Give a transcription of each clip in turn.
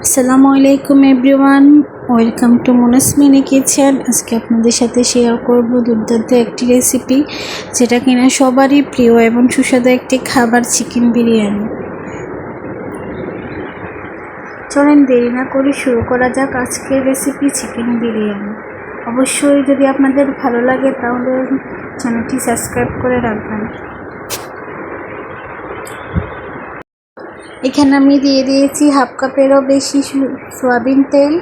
আসসালামু আলাইকুম everyone, welcome to Muna's mini kitchen. আজকে আপনাদের সাথে শেয়ার করব দুর্দান্ত একটি রেসিপি, যেটা কিনা সবারই প্রিয় এবং সুস্বাদু একটি খাবার, চিকেন বিরিয়ানি। চলেন দেরি না করে শুরু করা যাক আজকের রেসিপি চিকেন বিরিয়ানি। অবশ্যই যদি আপনাদের ভালো লাগে তাহলে চ্যানেলটি সাবস্ক্রাইব করে রাখবেন। এখানে আমি দিয়ে দিয়েছি হাফ কাপেরও বেশি সয়াবিন তেল,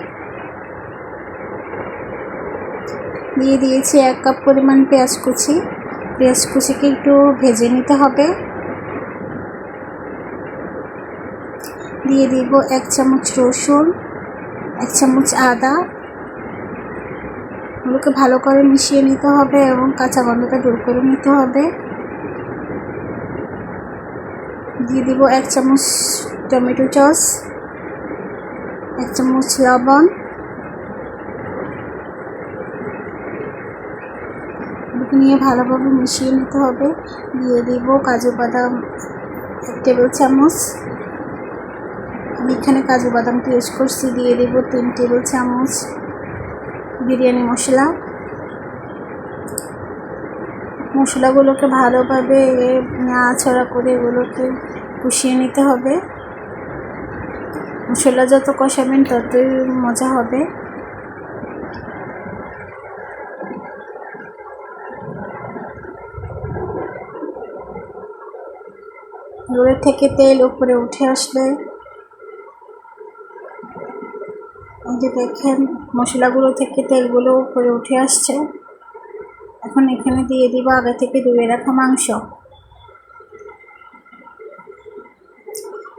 দিয়ে দিয়েছি 1 কাপ পরিমাণ পেঁয়াজ কুচিকে একটু ভেজে নিতে হবে। দিয়ে দিব 1 চামচ রসুন, 1 চামচ আদা। এগুলোকে ভালো করে মিশিয়ে নিতে হবে এবং কাঁচা গন্ধটা দূর করে নিতে হবে। দিয়ে দিব 1 চামচ টমেটো সস, 1 চামচ লবণ। নিয়ে ভালোভাবে মিশিয়ে নিতে হবে। দিয়ে দিব কাজু বাদাম 1 টেবিল চামচ। আমি এখানে কাজু বাদামটি ইউজ করছি। দিয়ে দিব 3 টেবিল চামচ বিরিয়ানি মশলাগুলোকে ভালোভাবে নাড়াচাড়া করে এগুলোকে কষিয়ে নিতে হবে। মশলা যত কষাবেন ততই মজা হবে। এগুলো থেকে তেল উপরে উঠে আসলে, এই যে দেখেন মশলাগুলো থেকে তেলগুলো উপরে উঠে আসছে। এখন এখানে দিয়ে দিব আগে থেকে ধুয়ে রাখা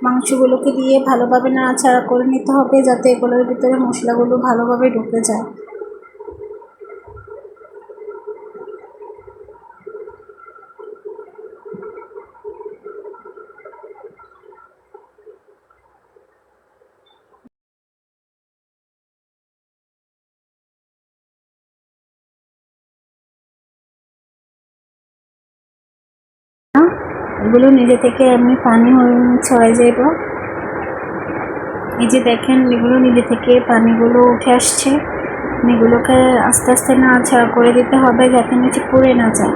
মাংসগুলোকে দিয়ে ভালোভাবে নাড়াচাড়া করে নিতে হবে, যাতে এগুলোর ভিতরে মশলাগুলো ভালোভাবে ঢুকে যায়। এগুলো নিজে থেকে এমনি পানি ছড়াই যাব। এই যে দেখেন এগুলো নিজে থেকে পানিগুলো উঠে আসছে। এগুলোকে আস্তে আস্তে নাড়াচাড়া করে দিতে হবে, যাতে নিচে পুড়ে না যায়।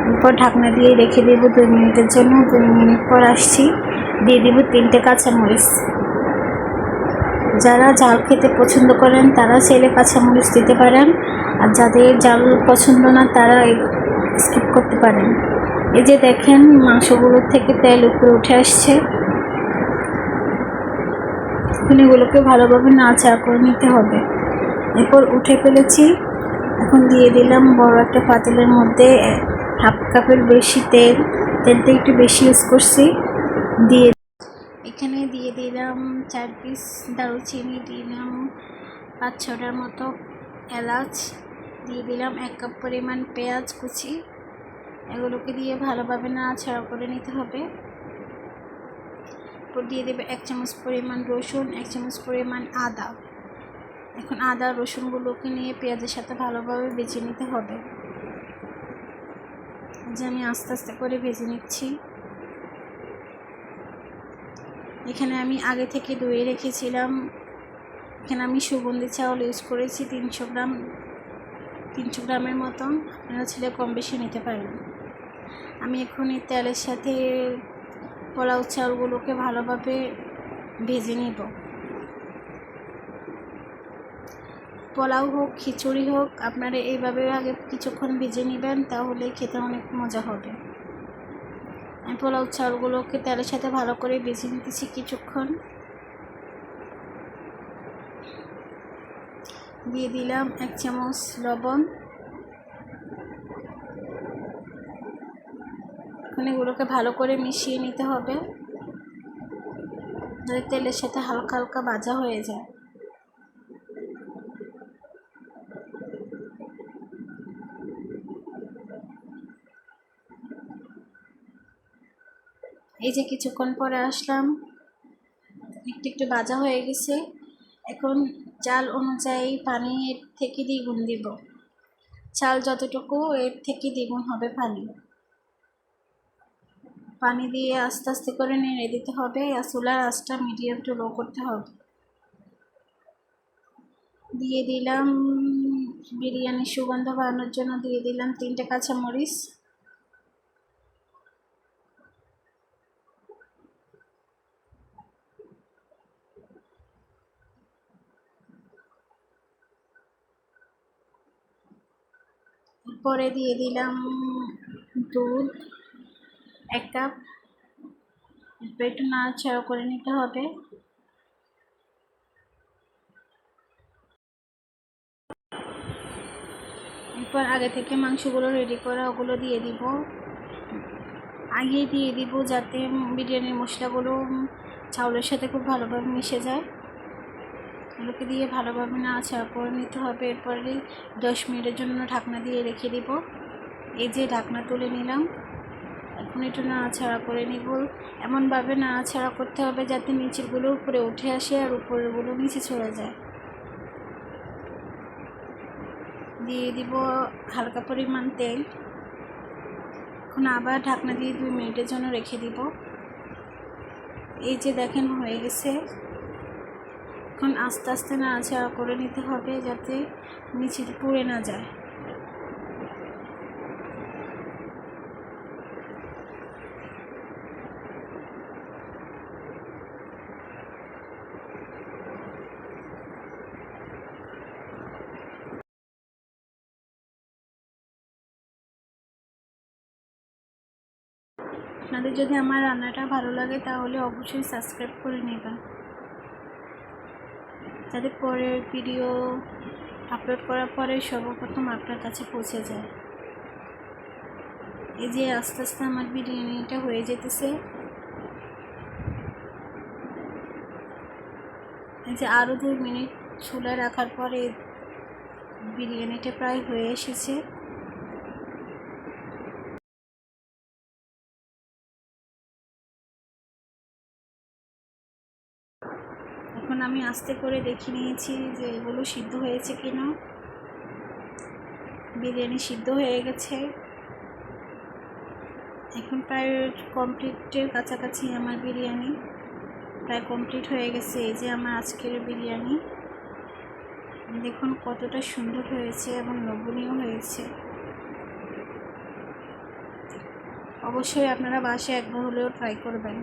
এরপর ঢাকনা দিয়ে রেখে দেব 2 মিনিটের জন্য। 2 মিনিট পর আসছি। দিয়ে দেব 3টে কাঁচামরিচ। যারা ঝাল খেতে পছন্দ করেন তারা চাইলে কাঁচামরিচ দিতে পারেন, আর যাদের ঝাল পছন্দ না তারা স্কিপ করতে পারেন। এই যে দেখেন মাংসগুলোর থেকে তেল উপরে উঠে আসছে। এখন এগুলোকে ভালোভাবে নাড়াচাড়া করে নিতে হবে। এরপর উঠে ফেলেছি। এখন দিয়ে দিলাম বড় একটা পাতিলের মধ্যে হাফ কাপের বেশি তেলটা একটু বেশি ইউজ করছি। এখানে দিয়ে দিলাম 4 পিস দারুচিনি, দিলাম 5-6টার মতো এলাচ, দিয়ে দিলাম 1 কাপ পরিমাণ পেঁয়াজ কুচি। এগুলোকে দিয়ে ভালোভাবে নাড়াচাড়া করে নিতে হবে। এরপর দিয়ে দেবে 1 চামচ পরিমাণ রসুন, 1 চামচ পরিমাণ আদা। এখন আদা রসুনগুলোকে নিয়ে পেঁয়াজের সাথে ভালোভাবে ভেজে নিতে হবে। যে আমি আস্তে আস্তে করে ভেজে নিচ্ছি। এখানে আমি আগে থেকে ধুয়ে রেখেছিলাম। এখানে আমি সুগন্ধি চাউল ইউজ করেছি 300 গ্রামের মতন। আপনারা ছেলে কম বেশি নিতে পারেন। আমি এখন এই তেলের সাথে পোলাও চাউলগুলোকে ভালোভাবে ভেজে নিব। পোলাও হোক খিচুড়ি হোক, আপনারা এইভাবে আগে কিছুক্ষণ ভেজে নেবেন, তাহলে খেতে অনেক মজা হবে। আমি পোলাও চাউলগুলোকে তেলের সাথে ভালো করে ভেজে নিতেছি কিছুক্ষণ। দিয়ে দিলাম 1 চামচ লবণ। এখন এগুলোকে ভালো করে মিশিয়ে নিতে হবে, যাতে তেলের সাথে হালকা হালকা ভাজা হয়ে যায়। এই যে কিছুক্ষণ পরে আসলাম, একটু ভাজা হয়ে গেছে। এখন চাল অনুযায়ী পানি এর থেকে দ্বিগুণ দিব। চাল যতটুকু এর থেকে দ্বিগুণ হবে পানি দিয়ে আস্তে আস্তে করে নেড়ে দিতে হবে। আর চুলার আঁচটা মিডিয়াম টু লো করতে হবে। দিয়ে দিলাম বিরিয়ানির সুগন্ধ বাড়ানোর জন্য দিয়ে দিলাম 3টে কাঁচামরিচ। পরে দিয়ে দিলাম দুধ 1 কাপ। এরপর একটু নাড়াচাড়া করে নিতে হবে। এরপর আগে থেকে মাংসগুলো রেডি করা ওগুলো দিয়ে দিব। আগে দিয়ে দিব যাতে বিরিয়ানির মশলাগুলো চাউলের সাথে খুব ভালোভাবে মিশে যায়। এগুলোকে দিয়ে ভালোভাবে নাড়াচাড়া করে নিতে হবে। এরপরে 10 মিনিটের জন্য ঢাকনা দিয়ে রেখে দিব। এই যে ঢাকনা তুলে নিলাম। এখন একটু নাড়াচাড়া করে নিব। এমনভাবে নাড়াচাড়া করতে হবে যাতে নিচেরগুলো উপরে উঠে আসে আর উপরেরগুলো নিচে চলে যায়। দিয়ে দিব হালকা পরিমাণ তেল। এখন আবার ঢাকনা দিয়ে 2 মিনিটের জন্য রেখে দিব। এই যে দেখেন হয়ে গেছে। এখন আস্তে আস্তে নাড়াচাড়া করে নিতে হবে যাতে নিচে পুড়ে না যায়। আপনাদের যদি আমার রান্নাটা ভালো লাগে তাহলে অবশ্যই সাবস্ক্রাইব করে নেবেন, যাতে পরের ভিডিও আপলোড করার পরে সর্বপ্রথম আপনার কাছে পৌঁছে যায়। এই যে আস্তে আস্তে আমার বিরিয়ানিটা হয়ে যেতেছে। এই যে আরও 2 মিনিট চুলায় রাখার পরে বিরিয়ানিটা প্রায় হয়ে এসেছে। এখন আমি আস্তে করে দেখে নিয়েছি যে এগুলো সিদ্ধ হয়েছে কিনা। বিরিয়ানি সিদ্ধ হয়ে গেছে। এখন প্রায় কমপ্লিটের কাছাকাছি আমার বিরিয়ানি প্রায় কমপ্লিট হয়ে গেছে। এই যে আমার আজকের বিরিয়ানি দেখুন কতটা সুন্দর হয়েছে এবং লোভনীয় হয়েছে। অবশ্যই আপনারা বাসায় একবার হলেও ট্রাই করবেন।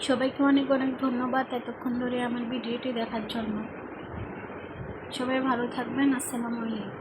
সবাইকে অনেক অনেক ধন্যবাদ এতক্ষণ ধরে আমার ভিডিওটি দেখার জন্য। সবাই ভালো থাকবেন। আসসালামু আলাইকুম।